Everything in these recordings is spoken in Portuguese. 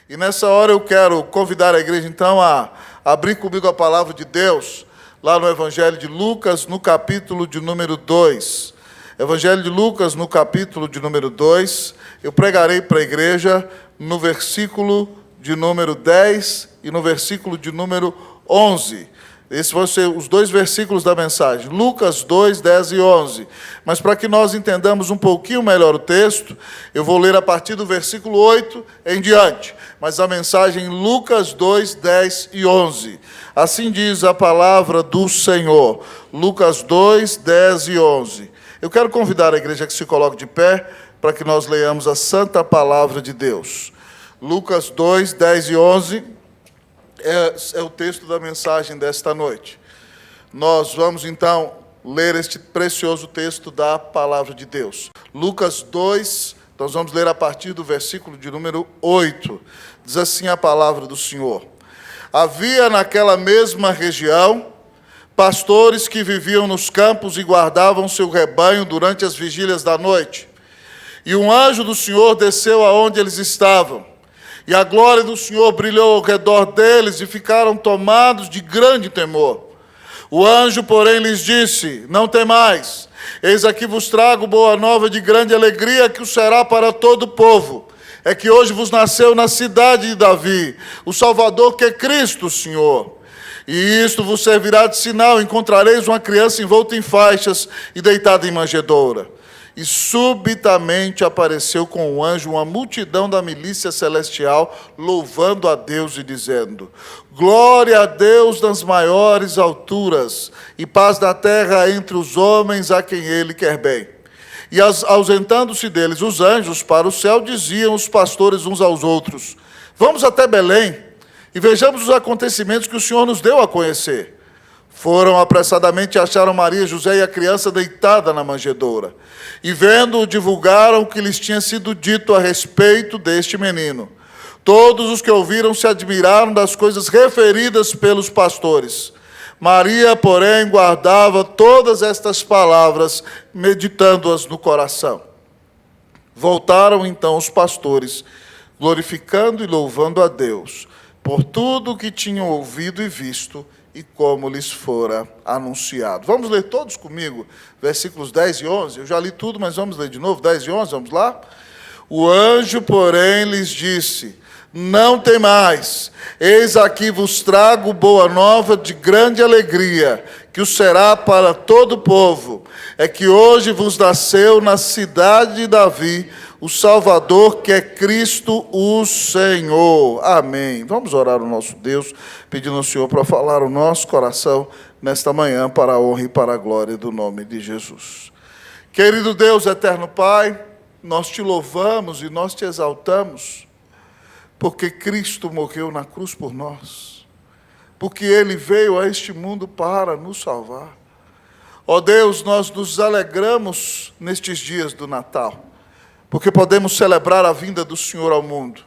E nessa hora eu quero convidar a igreja, então, a abrir comigo a palavra de Deus, lá no Evangelho de Lucas, no capítulo de número 2. Evangelho de Lucas, no capítulo de número 2, eu pregarei para a igreja no versículo de número 10 e no versículo de número 11. Esses vão ser os dois versículos da mensagem, Lucas 2, 10 e 11. Mas para que nós entendamos um pouquinho melhor o texto, eu vou ler a partir do versículo 8 em diante. Mas a mensagem Lucas 2, 10 e 11. Assim diz a palavra do Senhor. Lucas 2, 10 e 11. Eu quero convidar a igreja que se coloque de pé para que nós leiamos a santa palavra de Deus. Lucas 2, 10 e 11 é o texto da mensagem desta noite. Nós vamos então ler este precioso texto da palavra de Deus. Lucas 2, nós vamos ler a partir do versículo de número 8. Diz assim a palavra do Senhor. Havia naquela mesma região pastores que viviam nos campos e guardavam seu rebanho durante as vigílias da noite. E um anjo do Senhor desceu aonde eles estavam. E a glória do Senhor brilhou ao redor deles e ficaram tomados de grande temor. O anjo, porém, lhes disse: não temais, eis aqui vos trago boa nova de grande alegria, que o será para todo o povo. É que hoje vos nasceu na cidade de Davi o Salvador, que é Cristo, o Senhor. E isto vos servirá de sinal: encontrareis uma criança envolta em faixas e deitada em manjedoura. E subitamente apareceu com o anjo uma multidão da milícia celestial, louvando a Deus e dizendo: glória a Deus nas maiores alturas, e paz na terra entre os homens a quem ele quer bem. E ausentando-se deles os anjos para o céu, diziam os pastores uns aos outros: vamos até Belém, e vejamos os acontecimentos que o Senhor nos deu a conhecer. Foram apressadamente e acharam Maria, José e a criança deitada na manjedoura. E vendo-o, divulgaram o que lhes tinha sido dito a respeito deste menino. Todos os que ouviram se admiraram das coisas referidas pelos pastores. Maria, porém, guardava todas estas palavras, meditando-as no coração. Voltaram então os pastores, glorificando e louvando a Deus, por tudo o que tinham ouvido e visto, e como lhes fora anunciado. Vamos ler todos comigo, versículos 10 e 11. Eu já li tudo, mas vamos ler de novo, 10 e 11, vamos lá? O anjo, porém, lhes disse: não temais, eis aqui vos trago boa nova de grande alegria, que o será para todo o povo. É que hoje vos nasceu na cidade de Davi o Salvador, que é Cristo o Senhor. Amém. Vamos orar ao nosso Deus, pedindo ao Senhor para falar o nosso coração nesta manhã, para a honra e para a glória do nome de Jesus. Querido Deus, eterno Pai, nós te louvamos e nós te exaltamos, porque Cristo morreu na cruz por nós, porque Ele veio a este mundo para nos salvar. Ó Deus, nós nos alegramos nestes dias do Natal, porque podemos celebrar a vinda do Senhor ao mundo.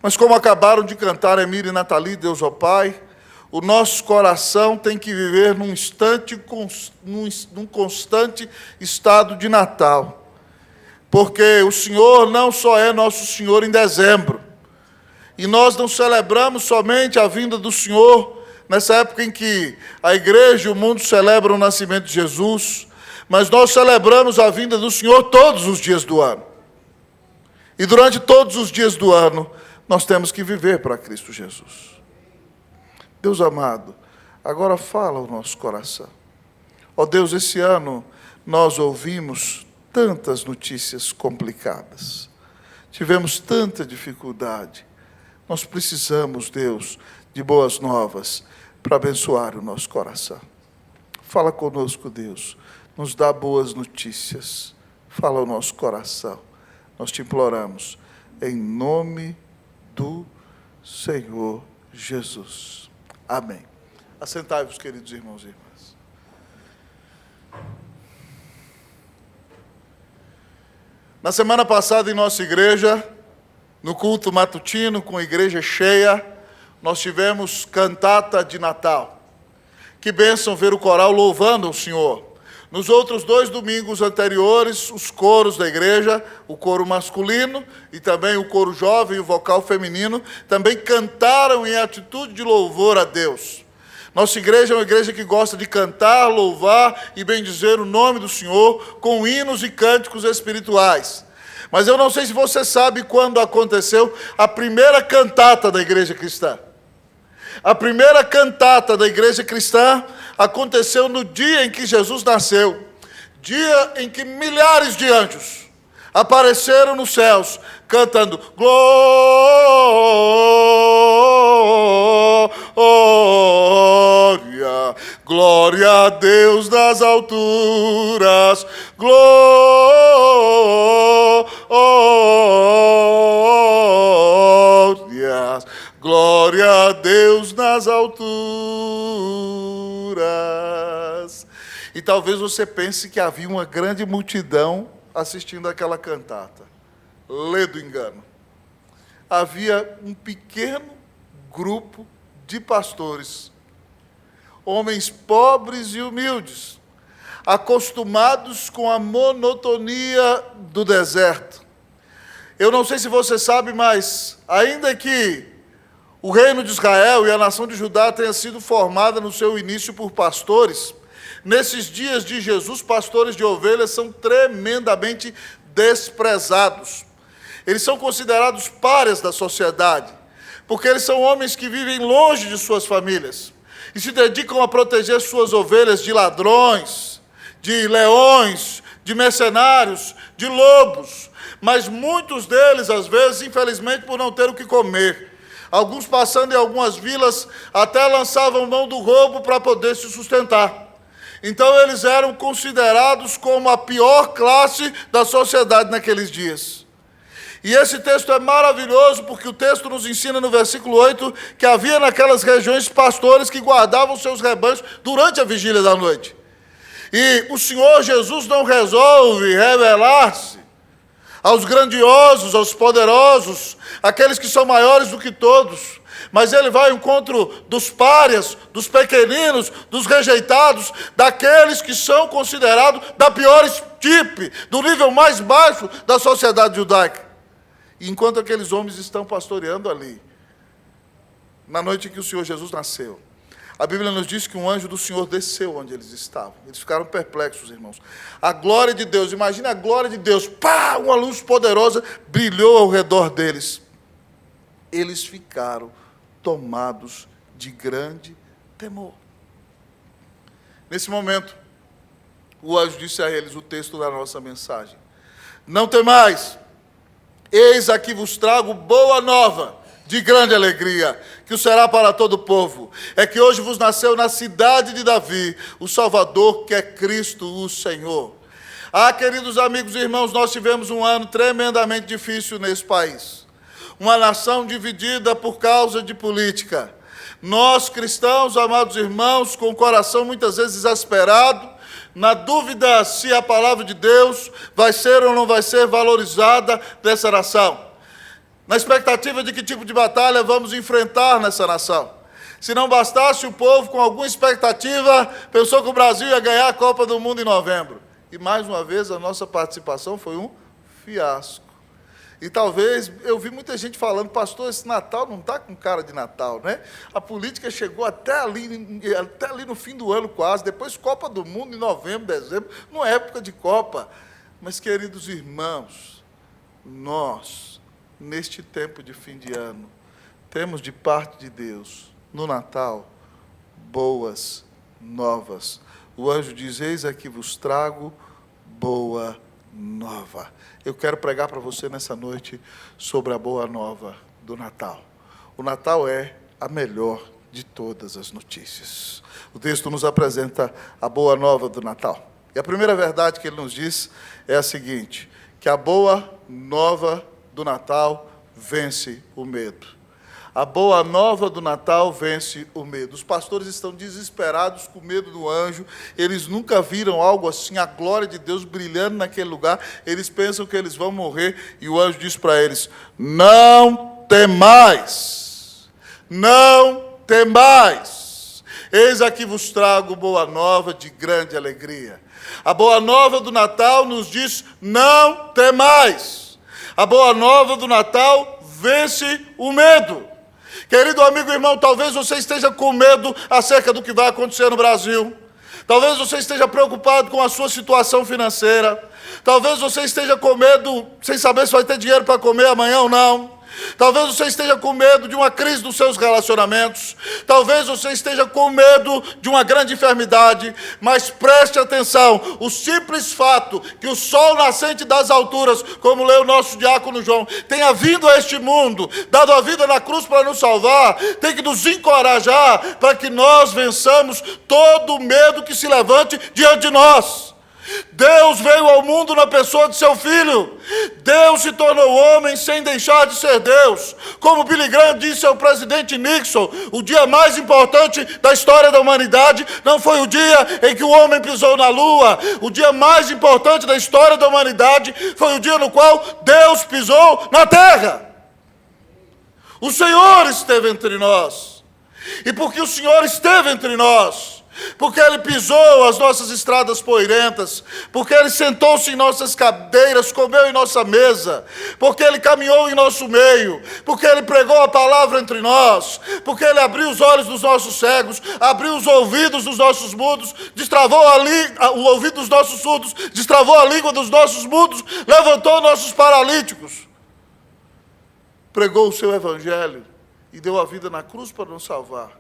Mas como acabaram de cantar Emília e Nathalie, Deus, ó Pai, o nosso coração tem que viver num constante estado de Natal. Porque o Senhor não só é nosso Senhor em dezembro, e nós não celebramos somente a vinda do Senhor nessa época em que a igreja e o mundo celebram o nascimento de Jesus, mas nós celebramos a vinda do Senhor todos os dias do ano. E durante todos os dias do ano, nós temos que viver para Cristo Jesus. Deus amado, agora fala o nosso coração. Ó Deus, esse ano nós ouvimos tantas notícias complicadas. Tivemos tanta dificuldade. Nós precisamos, Deus, de boas novas para abençoar o nosso coração. Fala conosco, Deus. Nos dá boas notícias. Fala ao nosso coração. Nós te imploramos, em nome do Senhor Jesus. Amém. Assentai-vos, queridos irmãos e irmãs. Na semana passada, em nossa igreja, no culto matutino, com a igreja cheia, nós tivemos cantata de Natal. Que bênção ver o coral louvando o Senhor. Nos outros 2 domingos anteriores, os coros da igreja, o coro masculino e também o coro jovem e o vocal feminino, também cantaram em atitude de louvor a Deus. Nossa igreja é uma igreja que gosta de cantar, louvar e bendizer o nome do Senhor com hinos e cânticos espirituais. Mas eu não sei se você sabe quando aconteceu a primeira cantata da igreja cristã. A primeira cantata da igreja cristã aconteceu no dia em que Jesus nasceu, dia em que milhares de anjos apareceram nos céus, cantando glória, glória a Deus nas alturas, glória, glória a Deus nas alturas. E talvez você pense que havia uma grande multidão assistindo aquela cantata. Lê do engano. Havia um pequeno grupo de pastores, homens pobres e humildes, acostumados com a monotonia do deserto. Eu não sei se você sabe, mas ainda que o reino de Israel e a nação de Judá tenha sido formada no seu início por pastores, nesses dias de Jesus, pastores de ovelhas são tremendamente desprezados. Eles são considerados párias da sociedade, porque eles são homens que vivem longe de suas famílias e se dedicam a proteger suas ovelhas de ladrões, de leões, de mercenários, de lobos. Mas muitos deles, às vezes, infelizmente, por não ter o que comer, alguns passando em algumas vilas, até lançavam mão do roubo para poder se sustentar. Então eles eram considerados como a pior classe da sociedade naqueles dias. E esse texto é maravilhoso, porque o texto nos ensina no versículo 8, que havia naquelas regiões pastores que guardavam seus rebanhos durante a vigília da noite. E o Senhor Jesus não resolve revelar-se aos grandiosos, aos poderosos, aqueles que são maiores do que todos, mas ele vai ao encontro dos párias, dos pequeninos, dos rejeitados, daqueles que são considerados da pior estirpe, do nível mais baixo da sociedade judaica. E enquanto aqueles homens estão pastoreando ali, na noite em que o Senhor Jesus nasceu, a Bíblia nos diz que um anjo do Senhor desceu onde eles estavam. Eles ficaram perplexos, irmãos. A glória de Deus, imagine a glória de Deus, pá, uma luz poderosa brilhou ao redor deles. Eles ficaram tomados de grande temor. Nesse momento, o anjo disse a eles o texto da nossa mensagem: não temais, eis aqui vos trago boa nova, de grande alegria, que o será para todo o povo. É que hoje vos nasceu na cidade de Davi o Salvador, que é Cristo o Senhor. Ah, queridos amigos e irmãos, nós tivemos um ano tremendamente difícil nesse país. Uma nação dividida por causa de política. Nós, cristãos, amados irmãos, com o coração muitas vezes exasperado, na dúvida se a palavra de Deus vai ser ou não vai ser valorizada nessa nação. Na expectativa de que tipo de batalha vamos enfrentar nessa nação. Se não bastasse, o povo, com alguma expectativa, pensou que o Brasil ia ganhar a Copa do Mundo em novembro. E, mais uma vez, a nossa participação foi um fiasco. E talvez, eu vi muita gente falando, pastor, esse Natal não está com cara de Natal, né? A política chegou até ali no fim do ano quase, depois Copa do Mundo em novembro, dezembro, não é época de Copa. Mas, queridos irmãos, nós, neste tempo de fim de ano, temos de parte de Deus, no Natal, boas novas. O anjo diz: eis aqui vos trago boa nova. Eu quero pregar para você nessa noite sobre a boa nova do Natal. O Natal é a melhor de todas as notícias. O texto nos apresenta a boa nova do Natal. E a primeira verdade que ele nos diz é a seguinte: que a boa nova do Natal vence o medo. A boa nova do Natal vence o medo. Os pastores estão desesperados com medo do anjo. Eles nunca viram algo assim, a glória de Deus brilhando naquele lugar. Eles pensam que eles vão morrer. E o anjo diz para eles: não temais. Não temais. Eis aqui vos trago boa nova de grande alegria. A boa nova do Natal nos diz: não temais. A boa nova do Natal vence o medo. Querido amigo e irmão, talvez você esteja com medo acerca do que vai acontecer no Brasil. Talvez você esteja preocupado com a sua situação financeira. Talvez você esteja com medo, sem saber se vai ter dinheiro para comer amanhã ou não. Talvez você esteja com medo de uma crise dos seus relacionamentos. Talvez você esteja com medo de uma grande enfermidade. Mas preste atenção, o simples fato que o sol nascente das alturas, como lê o nosso diácono João, tenha vindo a este mundo, dado a vida na cruz para nos salvar, tem que nos encorajar para que nós vençamos todo o medo que se levante diante de nós. Deus veio ao mundo na pessoa de seu Filho. Deus se tornou homem sem deixar de ser Deus. Como Billy Graham disse ao presidente Nixon, o dia mais importante da história da humanidade não foi o dia em que o homem pisou na lua. O dia mais importante da história da humanidade foi o dia no qual Deus pisou na terra. O Senhor esteve entre nós. E porque o Senhor esteve entre nós, porque Ele pisou as nossas estradas poeirentas, porque Ele sentou-se em nossas cadeiras, comeu em nossa mesa, porque Ele caminhou em nosso meio, porque Ele pregou a palavra entre nós, porque Ele abriu os olhos dos nossos cegos, abriu os ouvidos dos nossos mudos, destravou o ouvido dos nossos surdos, destravou a língua dos nossos mudos, levantou nossos paralíticos, pregou o seu evangelho e deu a vida na cruz para nos salvar.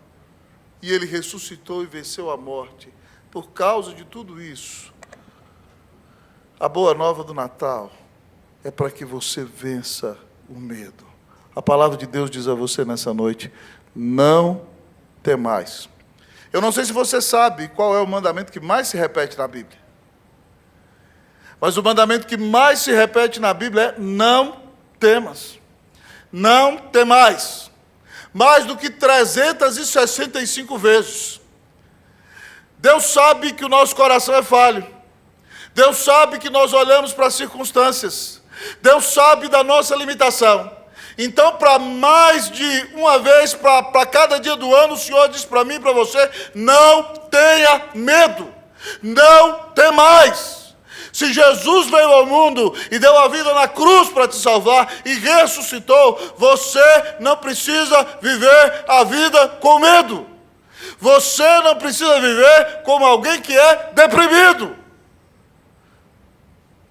E Ele ressuscitou e venceu a morte. Por causa de tudo isso, a boa nova do Natal é para que você vença o medo. A palavra de Deus diz a você nessa noite: não temais. Eu não sei se você sabe qual é o mandamento que mais se repete na Bíblia. Mas o mandamento que mais se repete na Bíblia é: não temas. Não temais. Mais do que 365 vezes. Deus sabe que o nosso coração é falho. Deus sabe que nós olhamos para as circunstâncias. Deus sabe da nossa limitação. Então, para mais de uma vez, para cada dia do ano, o Senhor diz para mim e para você: não tenha medo. Não temais. Se Jesus veio ao mundo e deu a vida na cruz para te salvar e ressuscitou, você não precisa viver a vida com medo. Você não precisa viver como alguém que é deprimido.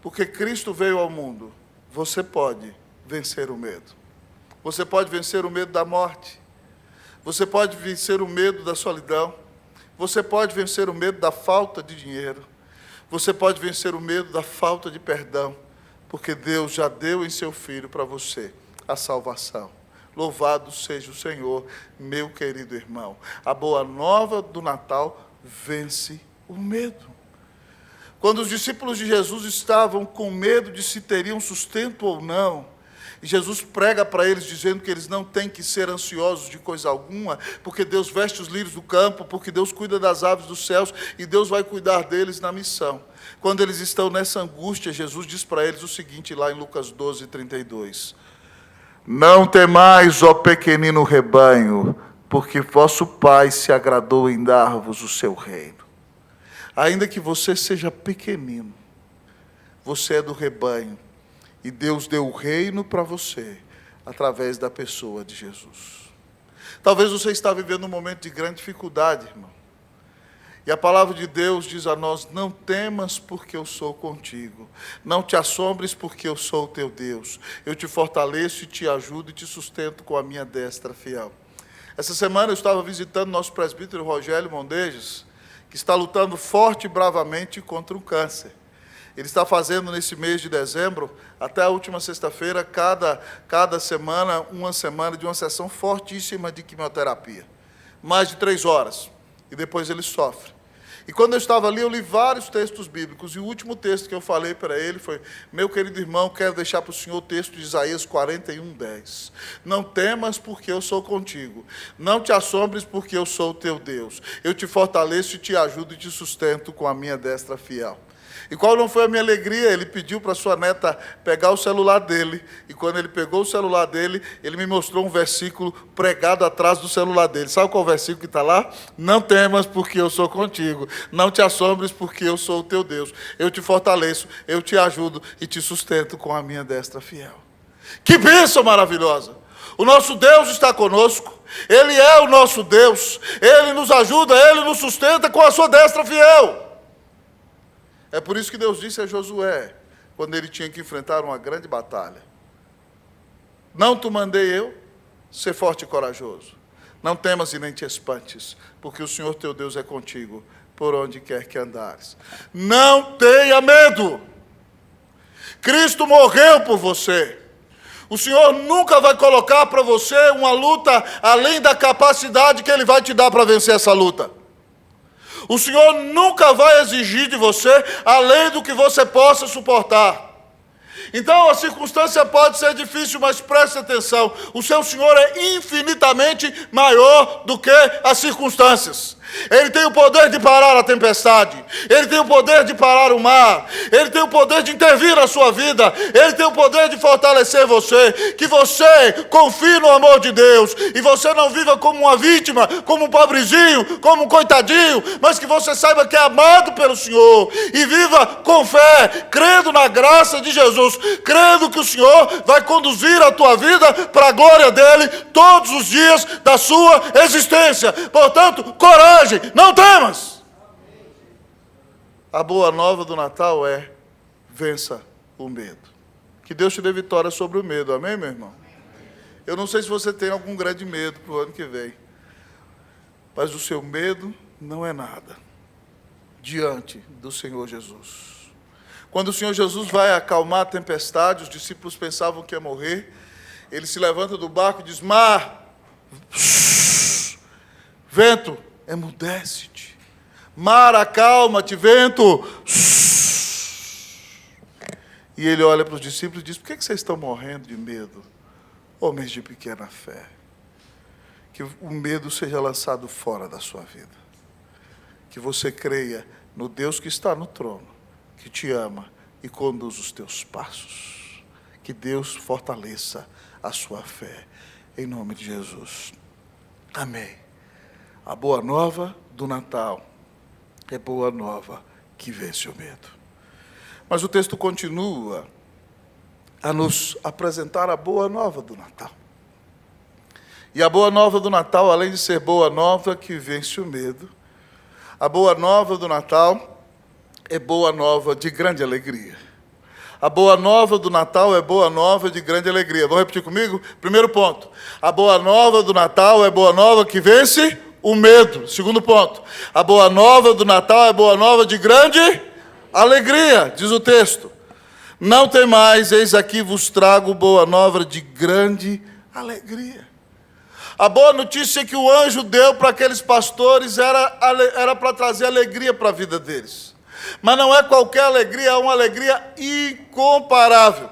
Porque Cristo veio ao mundo, você pode vencer o medo. Você pode vencer o medo da morte. Você pode vencer o medo da solidão. Você pode vencer o medo da falta de dinheiro. Você pode vencer o medo da falta de perdão, porque Deus já deu em seu Filho para você a salvação. Louvado seja o Senhor, meu querido irmão. A boa nova do Natal vence o medo. Quando os discípulos de Jesus estavam com medo de se teriam sustento ou não, e Jesus prega para eles dizendo que eles não têm que ser ansiosos de coisa alguma, porque Deus veste os lírios do campo, porque Deus cuida das aves dos céus, e Deus vai cuidar deles na missão. Quando eles estão nessa angústia, Jesus diz para eles o seguinte, lá em Lucas 12, 32. Não temais, ó pequenino rebanho, porque vosso Pai se agradou em dar-vos o seu reino. Ainda que você seja pequenino, você é do rebanho, e Deus deu o reino para você, através da pessoa de Jesus. Talvez você está vivendo um momento de grande dificuldade, irmão. E a palavra de Deus diz a nós: não temas, porque eu sou contigo. Não te assombres, porque eu sou o teu Deus. Eu te fortaleço e te ajudo e te sustento com a minha destra fiel. Essa semana eu estava visitando nosso presbítero Rogério Mondejes, que está lutando forte e bravamente contra o câncer. Ele está fazendo nesse mês de dezembro, até a última sexta-feira, cada semana, uma semana de uma sessão fortíssima de quimioterapia. Mais de 3 horas. E depois ele sofre. E quando eu estava ali, eu li vários textos bíblicos. E o último texto que eu falei para ele foi: meu querido irmão, quero deixar para o senhor o texto de Isaías 41:10. Não temas, porque eu sou contigo. Não te assombres, porque eu sou o teu Deus. Eu te fortaleço e te ajudo e te sustento com a minha destra fiel. E qual não foi a minha alegria? Ele pediu para sua neta pegar o celular dele. E quando ele pegou o celular dele, ele me mostrou um versículo pregado atrás do celular dele. Sabe qual versículo que está lá? Não temas, porque eu sou contigo. Não te assombres, porque eu sou o teu Deus. Eu te fortaleço, eu te ajudo e te sustento com a minha destra fiel. Que bênção maravilhosa! O nosso Deus está conosco. Ele é o nosso Deus. Ele nos ajuda, Ele nos sustenta com a sua destra fiel. É por isso que Deus disse a Josué, quando ele tinha que enfrentar uma grande batalha: não te mandei eu, ser forte e corajoso. Não temas e nem te espantes, porque o Senhor teu Deus é contigo, por onde quer que andares. Não tenha medo. Cristo morreu por você. O Senhor nunca vai colocar para você uma luta além da capacidade que Ele vai te dar para vencer essa luta. O Senhor nunca vai exigir de você além do que você possa suportar. Então a circunstância pode ser difícil, mas preste atenção: o seu Senhor é infinitamente maior do que as circunstâncias. Ele tem o poder de parar a tempestade, Ele tem o poder de parar o mar, Ele tem o poder de intervir na sua vida, Ele tem o poder de fortalecer você. Que você confie no amor de Deus, e você não viva como uma vítima, como um pobrezinho, como um coitadinho, mas que você saiba que é amado pelo Senhor, e viva com fé, crendo na graça de Jesus, crendo que o Senhor vai conduzir a tua vida para a glória dEle todos os dias da sua existência. Portanto, coragem, não temas. A boa nova do Natal é: vença o medo. Que Deus te dê vitória sobre o medo, amém, meu irmão? Eu não sei se você tem algum grande medo para o ano que vem, mas o seu medo não é nada diante do Senhor Jesus. Quando o Senhor Jesus vai acalmar a tempestade, os discípulos pensavam que ia morrer. Ele se levanta do barco e diz: mar, vento, emudece-te. Mar, acalma-te, vento. E ele olha para os discípulos e diz: por que vocês estão morrendo de medo, homens de pequena fé? Que o medo seja lançado fora da sua vida. Que você creia no Deus que está no trono, que te ama e conduz os teus passos. Que Deus fortaleça a sua fé, em nome de Jesus. Amém. A boa nova do Natal é boa nova que vence o medo. Mas o texto continua a nos apresentar a boa nova do Natal. E a boa nova do Natal, além de ser boa nova que vence o medo, a boa nova do Natal é boa nova de grande alegria. A boa nova do Natal é boa nova de grande alegria. Vamos repetir comigo? Primeiro ponto: a boa nova do Natal é boa nova que vence o medo. Segundo ponto: a boa nova do Natal é boa nova de grande alegria. Diz o texto: não temais, eis aqui vos trago boa nova de grande alegria. A boa notícia que o anjo deu para aqueles pastores era para trazer alegria para a vida deles. Mas não é qualquer alegria, é uma alegria incomparável.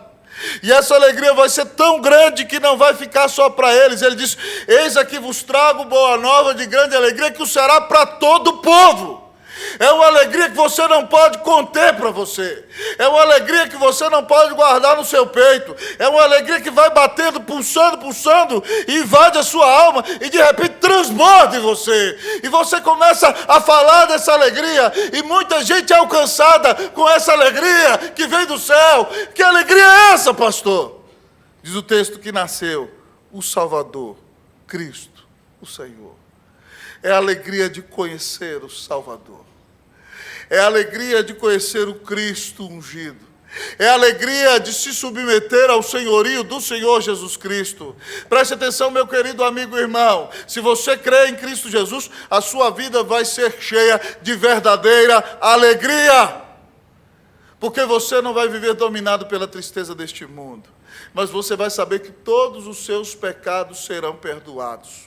E essa alegria vai ser tão grande que não vai ficar só para eles. Ele diz: eis aqui vos trago boa nova de grande alegria, que o será para todo o povo. É uma alegria que você não pode conter para você. É uma alegria que você não pode guardar no seu peito. É uma alegria que vai batendo, pulsando, pulsando, e invade a sua alma e de repente transborda em você. E você começa a falar dessa alegria, e muita gente é alcançada com essa alegria que vem do céu. Que alegria é essa, pastor? Diz o texto que nasceu o Salvador, Cristo, o Senhor. É a alegria de conhecer o Salvador. É a alegria de conhecer o Cristo ungido. É a alegria de se submeter ao senhorio do Senhor Jesus Cristo. Preste atenção, meu querido amigo e irmão. Se você crê em Cristo Jesus, a sua vida vai ser cheia de verdadeira alegria. Porque você não vai viver dominado pela tristeza deste mundo, mas você vai saber que todos os seus pecados serão perdoados.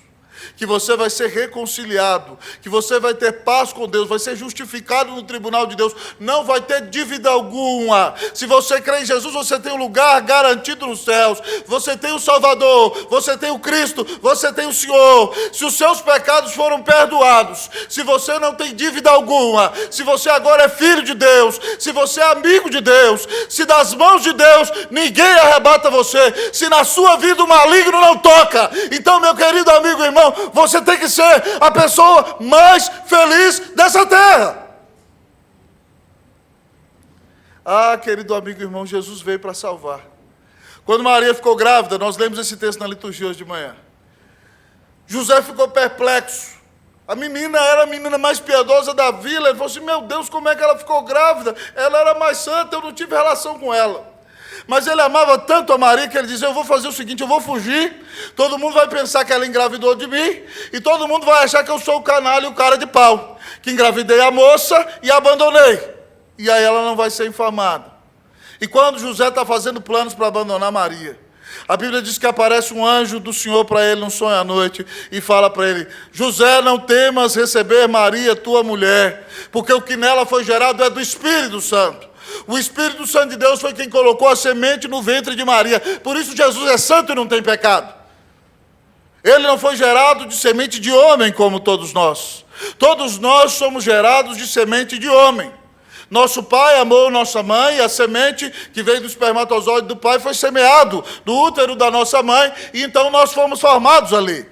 que você vai ser reconciliado, que você vai ter paz com Deus, vai ser justificado no tribunal de Deus, não vai ter dívida alguma. Se você crê em Jesus, você tem um lugar garantido nos céus, você tem o Salvador, você tem o Cristo, você tem o Senhor. Se os seus pecados foram perdoados, se você não tem dívida alguma, se você agora é filho de Deus, se você é amigo de Deus, se das mãos de Deus ninguém arrebata você, se na sua vida o maligno não toca, então, meu querido amigo e irmão, você tem que ser a pessoa mais feliz dessa terra. Ah, querido amigo e irmão, Jesus veio para salvar. Quando Maria ficou grávida, nós lemos esse texto na liturgia hoje de manhã. José ficou perplexo. A menina era a menina mais piedosa da vila. Ele falou assim, meu Deus, como é que ela ficou grávida? Ela era mais santa, eu não tive relação com ela. Mas ele amava tanto a Maria que ele dizia, eu vou fazer o seguinte, eu vou fugir, todo mundo vai pensar que ela engravidou de mim, e todo mundo vai achar que eu sou o canalha e o cara de pau, que engravidei a moça e a abandonei. E aí ela não vai ser infamada. E quando José está fazendo planos para abandonar Maria, a Bíblia diz que aparece um anjo do Senhor para ele num sonho à noite e fala para ele, José, não temas receber Maria, tua mulher, porque o que nela foi gerado é do Espírito Santo. O Espírito Santo de Deus foi quem colocou a semente no ventre de Maria. Por isso Jesus é santo e não tem pecado. Ele não foi gerado de semente de homem como todos nós. Todos nós somos gerados de semente de homem. Nosso pai amou nossa mãe, e a semente que veio do espermatozoide do pai foi semeado do útero da nossa mãe, e então nós fomos formados ali.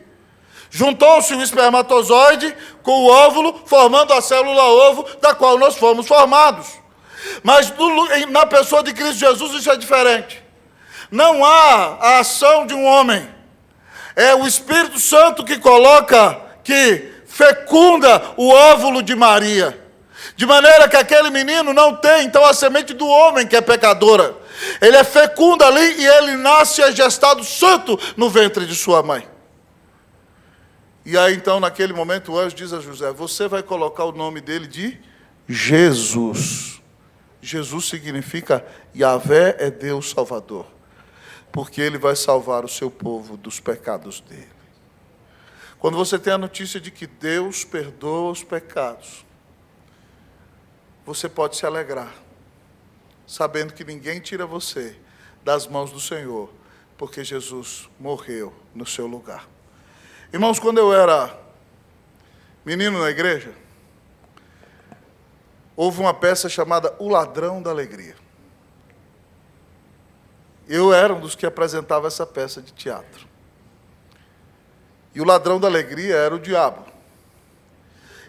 Juntou-se o espermatozoide com o óvulo, formando a célula ovo, da qual nós fomos formados. Mas na pessoa de Cristo Jesus isso é diferente. Não há a ação de um homem. É o Espírito Santo que fecunda o óvulo de Maria. De maneira que aquele menino não tem, então, a semente do homem que é pecadora. Ele é fecundo ali e ele nasce gestado santo no ventre de sua mãe. E aí, então, naquele momento, o anjo diz a José, você vai colocar o nome dele de Jesus. Jesus significa Yahvé é Deus Salvador, porque Ele vai salvar o seu povo dos pecados dele. Quando você tem a notícia de que Deus perdoa os pecados, você pode se alegrar, sabendo que ninguém tira você das mãos do Senhor, porque Jesus morreu no seu lugar. Irmãos, quando eu era menino na igreja, houve uma peça chamada O Ladrão da Alegria. Eu era um dos que apresentava essa peça de teatro. E o ladrão da alegria era o diabo.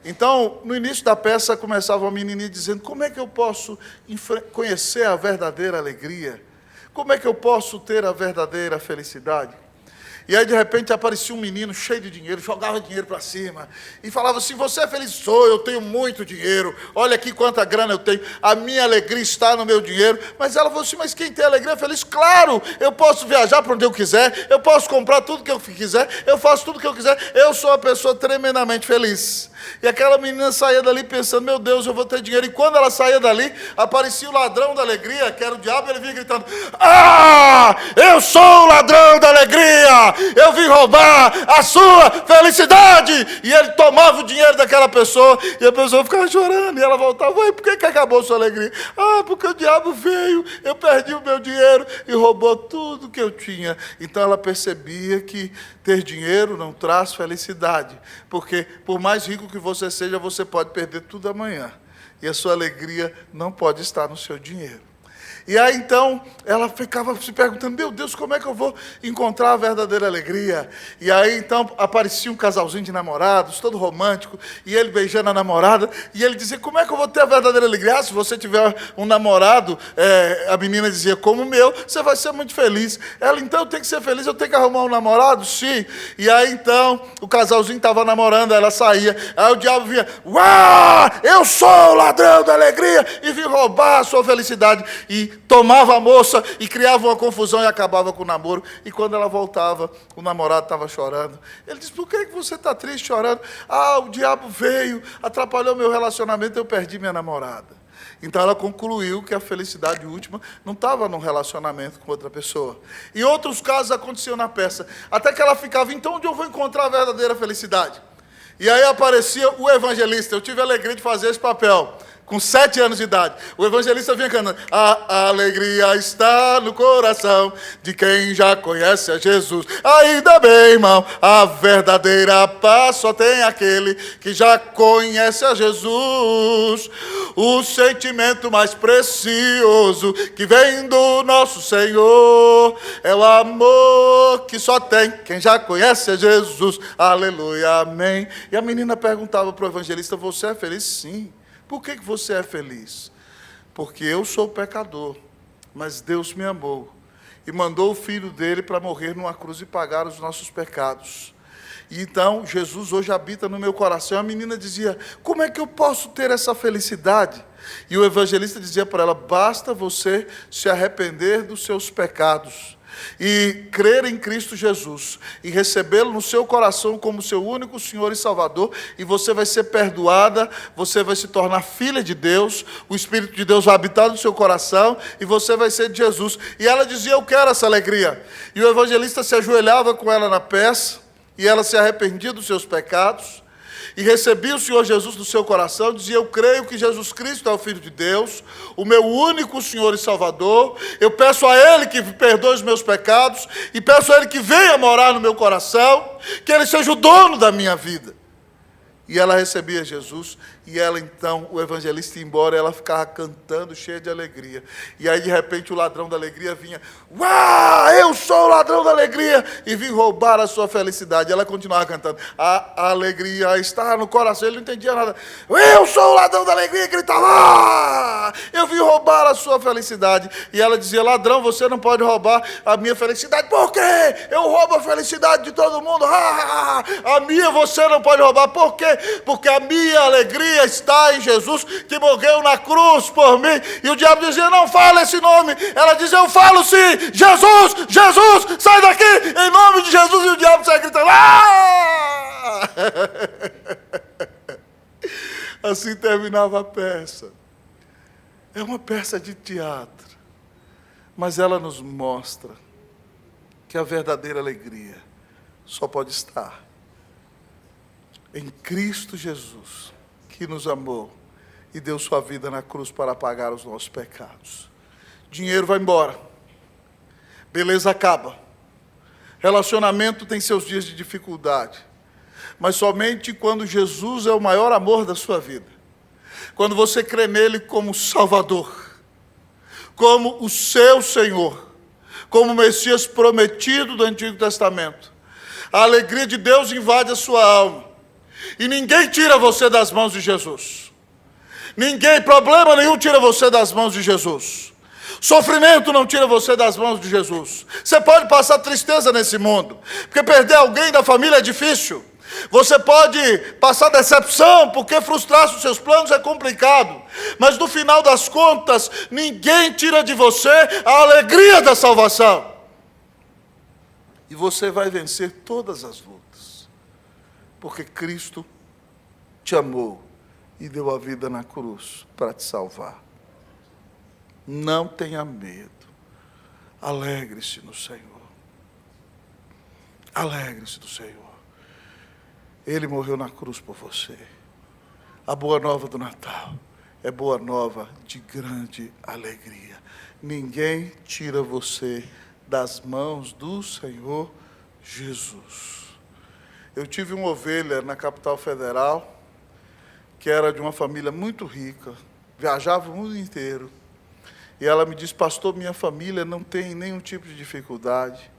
Então, no início da peça, começava uma menininha dizendo, como é que eu posso conhecer a verdadeira alegria? Como é que eu posso ter a verdadeira felicidade? E aí, de repente, aparecia um menino cheio de dinheiro, jogava dinheiro para cima, e falava assim, você é feliz? Sou, eu tenho muito dinheiro, olha aqui quanta grana eu tenho, a minha alegria está no meu dinheiro. Mas ela falou assim, mas quem tem alegria é feliz? Claro, eu posso viajar para onde eu quiser, eu posso comprar tudo que eu quiser, eu faço tudo que eu quiser, eu sou uma pessoa tremendamente feliz. E aquela menina saía dali pensando, meu Deus, eu vou ter dinheiro. E quando ela saía dali, aparecia o ladrão da alegria, que era o diabo, e ele vinha gritando, ah, eu sou o ladrão da alegria, eu vim roubar a sua felicidade. E ele tomava o dinheiro daquela pessoa, e a pessoa ficava chorando, e ela voltava, ué, por que acabou a sua alegria? Ah, porque o diabo veio, eu perdi o meu dinheiro, e roubou tudo que eu tinha. Então ela percebia que ter dinheiro não traz felicidade, porque por mais rico que você seja, você pode perder tudo amanhã, e a sua alegria não pode estar no seu dinheiro. E aí, então, ela ficava se perguntando, meu Deus, como é que eu vou encontrar a verdadeira alegria? E aí, então, aparecia um casalzinho de namorados, todo romântico, e ele beijando a namorada, e ele dizia, como é que eu vou ter a verdadeira alegria? Ah, se você tiver um namorado, a menina dizia, como o meu, você vai ser muito feliz. Ela, então, eu tenho que ser feliz, eu tenho que arrumar um namorado? Sim. E aí, então, o casalzinho estava namorando, ela saía, aí o diabo vinha, uau, eu sou o ladrão da alegria, e vim roubar a sua felicidade. E tomava a moça e criava uma confusão e acabava com o namoro. E quando ela voltava, o namorado estava chorando. Ele disse, por que você está triste, chorando? Ah, o diabo veio, atrapalhou meu relacionamento, eu perdi minha namorada. Então ela concluiu que a felicidade última não estava num relacionamento com outra pessoa. E outros casos aconteciam na peça. Até que ela ficava, então onde eu vou encontrar a verdadeira felicidade? E aí aparecia o evangelista. Eu tive a alegria de fazer esse papel, com 7 anos de idade. O evangelista vinha cantando: a alegria está no coração de quem já conhece a Jesus. Ainda bem, irmão, a verdadeira paz só tem aquele que já conhece a Jesus. O sentimento mais precioso que vem do nosso Senhor é o amor que só tem quem já conhece a Jesus. Aleluia, amém. E a menina perguntava para o evangelista: você é feliz? Sim. Por que você é feliz? Porque eu sou pecador, mas Deus me amou e mandou o Filho dele para morrer numa cruz e pagar os nossos pecados. E então, Jesus hoje habita no meu coração. A menina dizia: como é que eu posso ter essa felicidade? E o evangelista dizia para ela: basta você se arrepender dos seus pecados e crer em Cristo Jesus e recebê-lo no seu coração como seu único Senhor e Salvador, e você vai ser perdoada, você vai se tornar filha de Deus, o Espírito de Deus vai habitar no seu coração e você vai ser de Jesus. E ela dizia: eu quero essa alegria. E o evangelista se ajoelhava com ela na peça e ela se arrependia dos seus pecados e recebia o Senhor Jesus no seu coração, dizia: eu creio que Jesus Cristo é o Filho de Deus, o meu único Senhor e Salvador, eu peço a Ele que perdoe os meus pecados, e peço a Ele que venha morar no meu coração, que Ele seja o dono da minha vida. E ela recebia Jesus, e ela então, o evangelista ia embora, ela ficava cantando, cheia de alegria. E aí de repente o ladrão da alegria vinha: uau, eu sou o ladrão da alegria, e vim roubar a sua felicidade. Ela continuava cantando: a alegria está no coração. Ele não entendia nada. Eu sou o ladrão da alegria, e gritava: ah, eu vim roubar a sua felicidade. E ela dizia: ladrão, você não pode roubar a minha felicidade. Por quê? Eu roubo a felicidade de todo mundo. A minha você não pode roubar. Por quê? Porque a minha alegria está em Jesus, que morreu na cruz por mim. E o diabo dizia: não fala esse nome. Ela dizia: eu falo sim, Jesus, Jesus, sai daqui, em nome de Jesus. E o diabo sai gritando: ah! Assim terminava a peça. É uma peça de teatro, mas ela nos mostra que a verdadeira alegria só pode estar em Cristo Jesus, que nos amou e deu sua vida na cruz para pagar os nossos pecados. Dinheiro vai embora, beleza acaba, relacionamento tem seus dias de dificuldade, mas somente quando Jesus é o maior amor da sua vida, quando você crê nele como Salvador, como o seu Senhor, como o Messias prometido do Antigo Testamento, a alegria de Deus invade a sua alma. E ninguém tira você das mãos de Jesus. Ninguém, problema nenhum, tira você das mãos de Jesus. Sofrimento não tira você das mãos de Jesus. Você pode passar tristeza nesse mundo, porque perder alguém da família é difícil. Você pode passar decepção, porque frustrar os seus planos é complicado. Mas no final das contas, ninguém tira de você a alegria da salvação. E você vai vencer todas as lutas, porque Cristo te amou e deu a vida na cruz para te salvar. Não tenha medo. Alegre-se no Senhor. Alegre-se do Senhor. Ele morreu na cruz por você. A boa nova do Natal é boa nova de grande alegria. Ninguém tira você das mãos do Senhor Jesus. Eu tive uma ovelha na capital federal, que era de uma família muito rica, viajava o mundo inteiro. E ela me disse: pastor, minha família não tem nenhum tipo de dificuldade.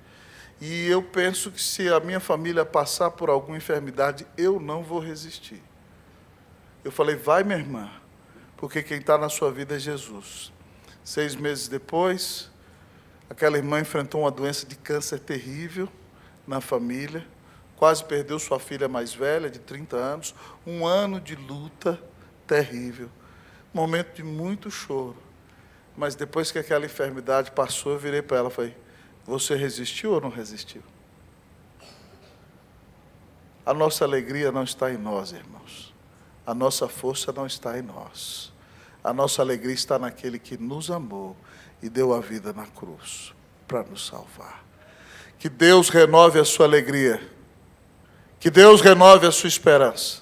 E eu penso que se a minha família passar por alguma enfermidade, eu não vou resistir. Eu falei: vai, minha irmã, porque quem está na sua vida é Jesus. 6 meses depois, aquela irmã enfrentou uma doença de câncer terrível na família, quase perdeu sua filha mais velha, de 30 anos, 1 ano de luta terrível, momento de muito choro. Mas depois que aquela enfermidade passou, eu virei para ela e falei: você resistiu ou não resistiu? A nossa alegria não está em nós, irmãos. A nossa força não está em nós. A nossa alegria está naquele que nos amou e deu a vida na cruz para nos salvar. Que Deus renove a sua alegria. Que Deus renove a sua esperança.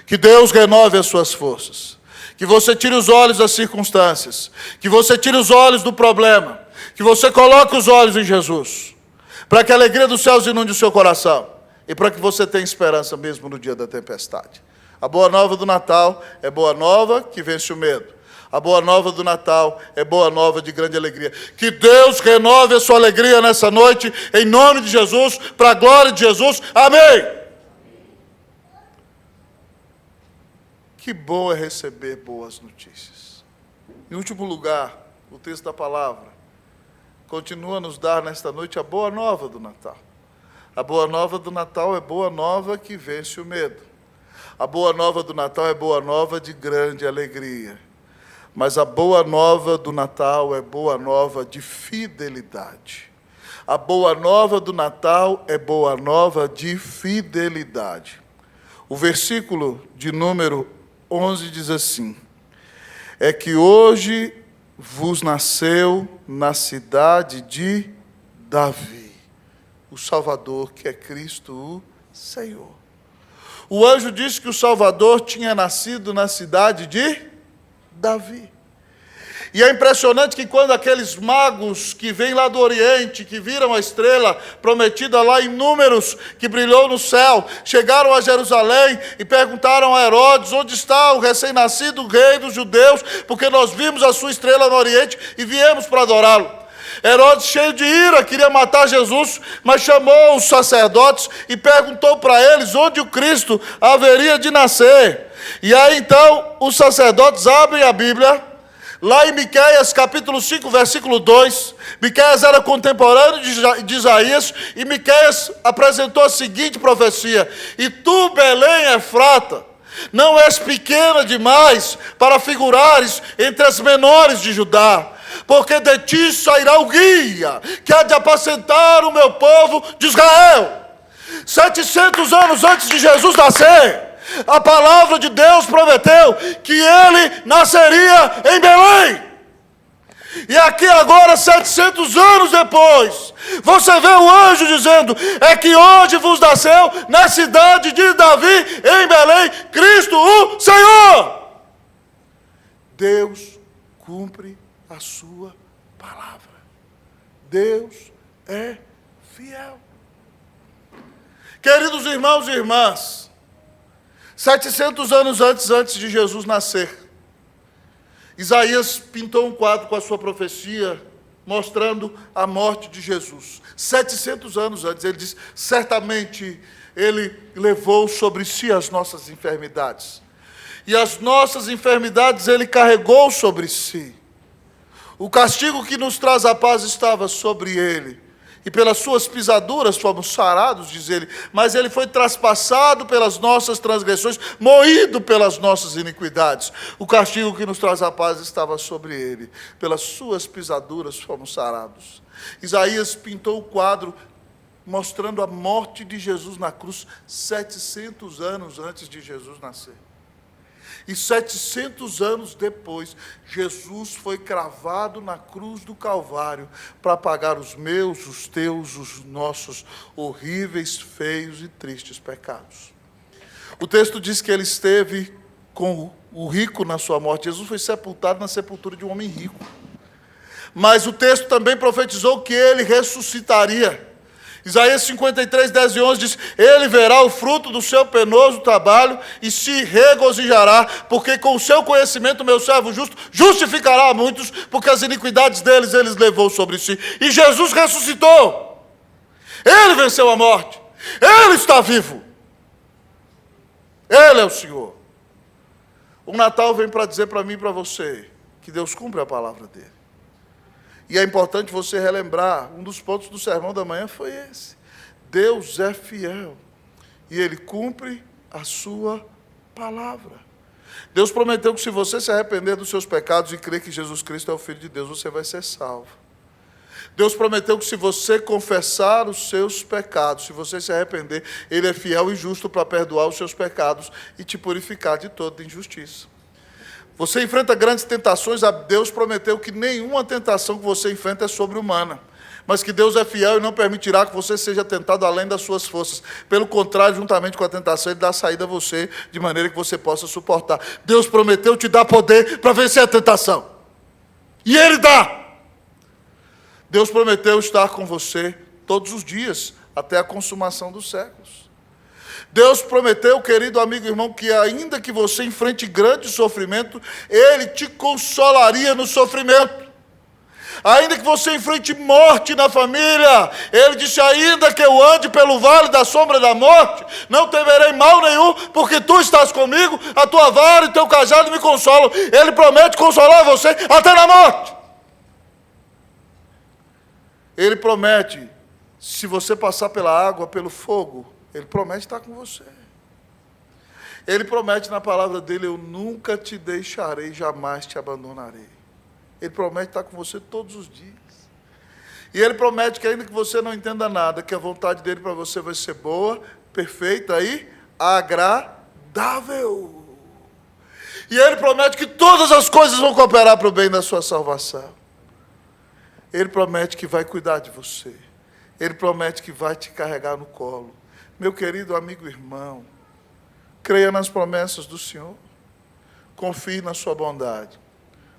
Que Deus renove as suas forças. Que você tire os olhos das circunstâncias. Que você tire os olhos do problema. Que você coloque os olhos em Jesus. Para que a alegria dos céus inunde o seu coração. E para que você tenha esperança mesmo no dia da tempestade. A boa nova do Natal é boa nova que vence o medo. A boa nova do Natal é boa nova de grande alegria. Que Deus renove a sua alegria nessa noite, em nome de Jesus, para a glória de Jesus. Amém! Que bom é receber boas notícias. Em último lugar, o texto da palavra continua a nos dar nesta noite a boa nova do Natal. A boa nova do Natal é boa nova que vence o medo. A boa nova do Natal é boa nova de grande alegria. Mas a boa nova do Natal é boa nova de fidelidade. A boa nova do Natal é boa nova de fidelidade. O versículo de número 11 diz assim: é que hoje vos nasceu na cidade de Davi, o Salvador, que é Cristo o Senhor. O anjo disse que o Salvador tinha nascido na cidade de Davi. E é impressionante que quando aqueles magos que vêm lá do Oriente, que viram a estrela prometida lá em números, que brilhou no céu, chegaram a Jerusalém e perguntaram a Herodes: onde está o recém-nascido rei dos judeus? Porque nós vimos a sua estrela no Oriente e viemos para adorá-lo. Herodes, cheio de ira, queria matar Jesus, mas chamou os sacerdotes e perguntou para eles onde o Cristo haveria de nascer. E aí então os sacerdotes abrem a Bíblia, lá em Miqueias capítulo 5, versículo 2. Miqueias era contemporâneo de Isaías, e Miqueias apresentou a seguinte profecia: e tu, Belém Efrata, não és pequena demais para figurares entre as menores de Judá, porque de ti sairá o guia, que há de apacentar o meu povo de Israel. 700 anos antes de Jesus nascer, a palavra de Deus prometeu que ele nasceria em Belém. E aqui agora, 700 anos depois, você vê o anjo dizendo: é que hoje vos nasceu na cidade de Davi, em Belém, Cristo o Senhor. Deus cumpre a sua palavra. Deus é fiel. Queridos irmãos e irmãs, 700 anos antes de Jesus nascer, Isaías pintou um quadro com a sua profecia, mostrando a morte de Jesus. 700 anos antes, ele diz: certamente ele levou sobre si as nossas enfermidades, e as nossas enfermidades ele carregou sobre si. O castigo que nos traz a paz estava sobre ele, e pelas suas pisaduras fomos sarados, diz ele. Mas ele foi traspassado pelas nossas transgressões, moído pelas nossas iniquidades. O castigo que nos traz a paz estava sobre ele, pelas suas pisaduras fomos sarados. Isaías pintou o quadro mostrando a morte de Jesus na cruz, 700 anos antes de Jesus nascer. E 700 anos depois, Jesus foi cravado na cruz do Calvário para pagar os meus, os teus, os nossos horríveis, feios e tristes pecados. O texto diz que ele esteve com o rico na sua morte. Jesus foi sepultado na sepultura de um homem rico. Mas o texto também profetizou que ele ressuscitaria. Isaías 53, 10 e 11 diz: ele verá o fruto do seu penoso trabalho e se regozijará, porque com o seu conhecimento meu servo justo justificará a muitos, porque as iniquidades deles ele levou sobre si. E Jesus ressuscitou. Ele venceu a morte. Ele está vivo. Ele é o Senhor. O Natal vem para dizer para mim e para você que Deus cumpre a palavra dele. E é importante você relembrar, um dos pontos do sermão da manhã foi esse: Deus é fiel e ele cumpre a sua palavra. Deus prometeu que se você se arrepender dos seus pecados e crer que Jesus Cristo é o Filho de Deus, você vai ser salvo. Deus prometeu que se você confessar os seus pecados, se você se arrepender, ele é fiel e justo para perdoar os seus pecados e te purificar de toda injustiça. Você enfrenta grandes tentações, Deus prometeu que nenhuma tentação que você enfrenta é sobre-humana, mas que Deus é fiel e não permitirá que você seja tentado além das suas forças. Pelo contrário, juntamente com a tentação, Ele dá a saída a você, de maneira que você possa suportar. Deus prometeu te dar poder para vencer a tentação. E Ele dá. Deus prometeu estar com você todos os dias, até a consumação dos séculos. Deus prometeu, querido amigo e irmão, que ainda que você enfrente grande sofrimento, Ele te consolaria no sofrimento. Ainda que você enfrente morte na família, Ele disse, ainda que eu ande pelo vale da sombra da morte, não temerei mal nenhum, porque Tu estás comigo, a Tua vara e Teu cajado me consolam. Ele promete consolar você até na morte. Ele promete, se você passar pela água, pelo fogo, Ele promete estar com você. Ele promete na palavra dele, eu nunca te deixarei, jamais te abandonarei. Ele promete estar com você todos os dias. E Ele promete que ainda que você não entenda nada, que a vontade dele para você vai ser boa, perfeita e agradável. E Ele promete que todas as coisas vão cooperar para o bem da sua salvação. Ele promete que vai cuidar de você. Ele promete que vai te carregar no colo. Meu querido amigo e irmão, creia nas promessas do Senhor. Confie na sua bondade.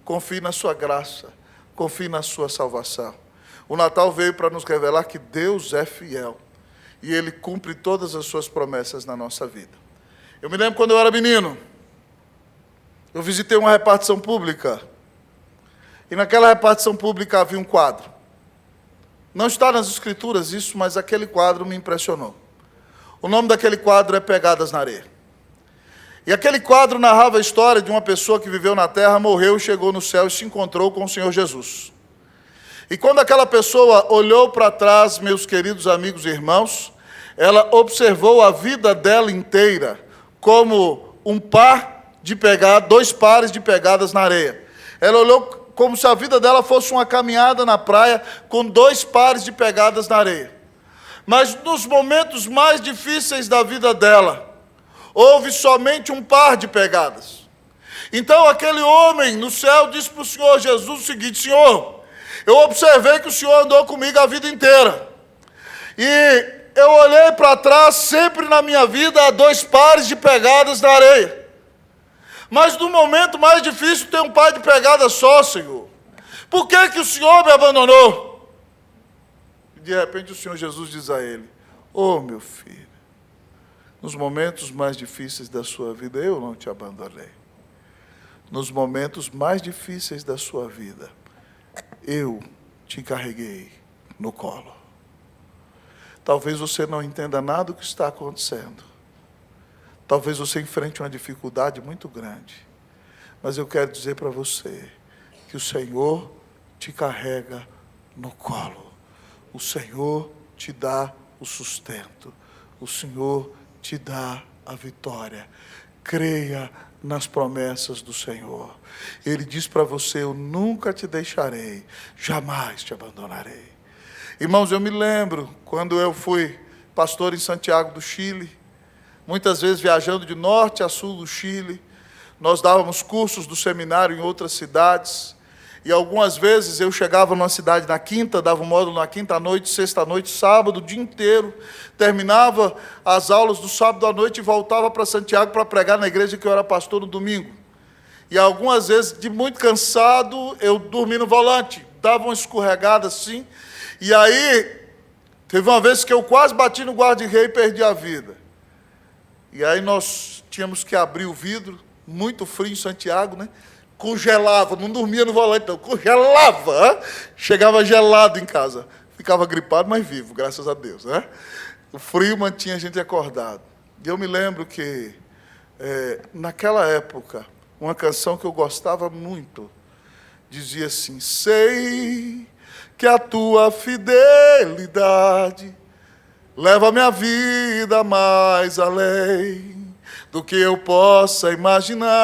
Confie na sua graça, confie na sua salvação. O Natal veio para nos revelar que Deus é fiel e Ele cumpre todas as suas promessas na nossa vida. Eu me lembro quando eu era menino, eu visitei uma repartição pública e naquela repartição pública havia um quadro. Não está nas escrituras isso, mas aquele quadro me impressionou. O nome daquele quadro é Pegadas na Areia. E aquele quadro narrava a história de uma pessoa que viveu na terra, morreu, chegou no céu e se encontrou com o Senhor Jesus. E quando aquela pessoa olhou para trás, meus queridos amigos e irmãos, ela observou a vida dela inteira como dois pares de pegadas na areia. Ela olhou como se a vida dela fosse uma caminhada na praia com dois pares de pegadas na areia. Mas nos momentos mais difíceis da vida dela, houve somente um par de pegadas. Então aquele homem no céu disse para o Senhor Jesus o seguinte, Senhor, eu observei que o Senhor andou comigo a vida inteira. E eu olhei para trás, sempre na minha vida há dois pares de pegadas na areia. Mas no momento mais difícil tem um par de pegadas só, Senhor. Por que que o Senhor me abandonou? E de repente o Senhor Jesus diz a ele, ô meu filho, nos momentos mais difíceis da sua vida, eu não te abandonei. Nos momentos mais difíceis da sua vida, eu te carreguei no colo. Talvez você não entenda nada do que está acontecendo. Talvez você enfrente uma dificuldade muito grande. Mas eu quero dizer para você que o Senhor te carrega no colo. O Senhor te dá o sustento. O Senhor te dá a vitória. Creia nas promessas do Senhor. Ele diz para você, eu nunca te deixarei, jamais te abandonarei. Irmãos, eu me lembro, quando eu fui pastor em Santiago do Chile, muitas vezes viajando de norte a sul do Chile, nós dávamos cursos do seminário em outras cidades, e algumas vezes eu chegava numa cidade na quinta, dava um módulo na quinta à noite, sexta à noite, sábado, o dia inteiro, terminava as aulas do sábado à noite e voltava para Santiago para pregar na igreja que eu era pastor no domingo. E algumas vezes, de muito cansado, eu dormi no volante, dava uma escorregada assim, e aí, teve uma vez que eu quase bati no guarda-rei e perdi a vida. E aí nós tínhamos que abrir o vidro, muito frio em Santiago, né? Congelava, não dormia no volante não, congelava, chegava gelado em casa, ficava gripado, mas vivo, graças a Deus, né? O frio mantinha a gente acordado. E eu me lembro que, naquela época, uma canção que eu gostava muito, dizia assim, sei que a tua fidelidade leva a minha vida mais além do que eu possa imaginar.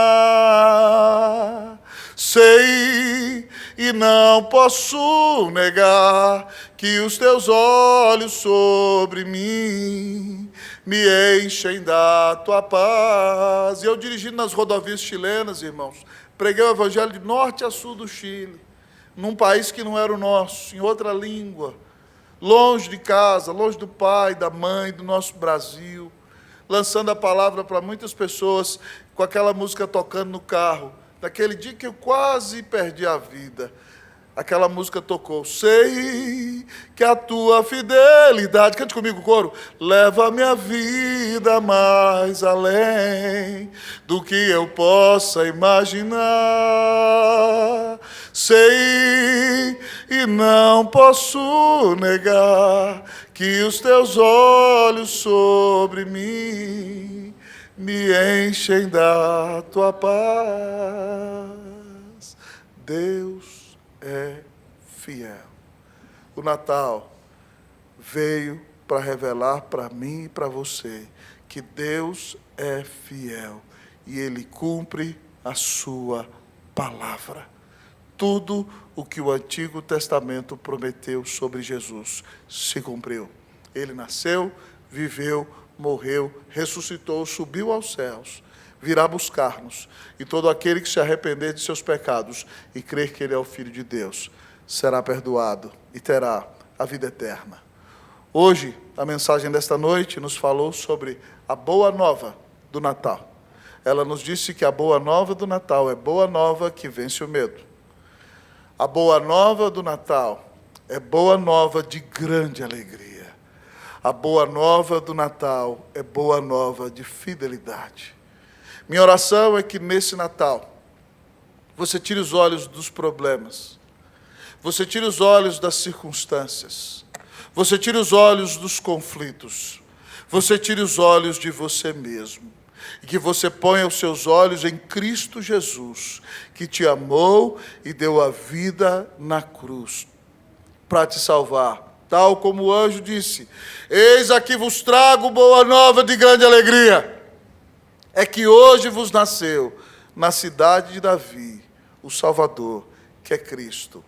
Sei e não posso negar que os teus olhos sobre mim me enchem da tua paz. E eu dirigindo nas rodovias chilenas, irmãos, preguei o evangelho de norte a sul do Chile, num país que não era o nosso, em outra língua, longe de casa, longe do pai, da mãe, do nosso Brasil, lançando a palavra para muitas pessoas, com aquela música tocando no carro. Naquele dia que eu quase perdi a vida, aquela música tocou. Sei que a tua fidelidade, cante comigo o coro, leva a minha vida mais além do que eu possa imaginar. Sei e não posso negar que os teus olhos sobre mim me enchem da tua paz. Deus é fiel. O Natal veio para revelar para mim e para você que Deus é fiel e Ele cumpre a sua palavra. Tudo o que o Antigo Testamento prometeu sobre Jesus se cumpriu. Ele nasceu, viveu, morreu, ressuscitou, subiu aos céus, virá buscar-nos. E todo aquele que se arrepender de seus pecados e crer que Ele é o Filho de Deus, será perdoado e terá a vida eterna. Hoje, a mensagem desta noite nos falou sobre a boa nova do Natal. Ela nos disse que a boa nova do Natal é boa nova que vence o medo. A boa nova do Natal é boa nova de grande alegria. A boa nova do Natal é boa nova de fidelidade. Minha oração é que nesse Natal você tire os olhos dos problemas, você tire os olhos das circunstâncias, você tire os olhos dos conflitos, você tire os olhos de você mesmo, e que você ponha os seus olhos em Cristo Jesus, que te amou e deu a vida na cruz para te salvar. Tal como o anjo disse, eis aqui vos trago boa nova de grande alegria. É que hoje vos nasceu, na cidade de Davi, o Salvador, que é Cristo,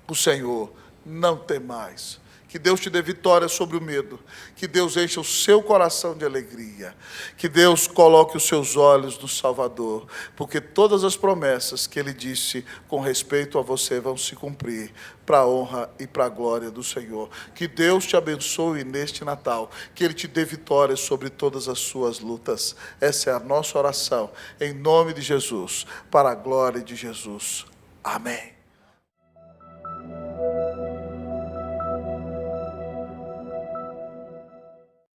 o Senhor. Não temais. Que Deus te dê vitória sobre o medo. Que Deus encha o seu coração de alegria. Que Deus coloque os seus olhos no Salvador. Porque todas as promessas que Ele disse com respeito a você vão se cumprir para a honra e para a glória do Senhor. Que Deus te abençoe neste Natal. Que Ele te dê vitória sobre todas as suas lutas. Essa é a nossa oração. Em nome de Jesus. Para a glória de Jesus. Amém.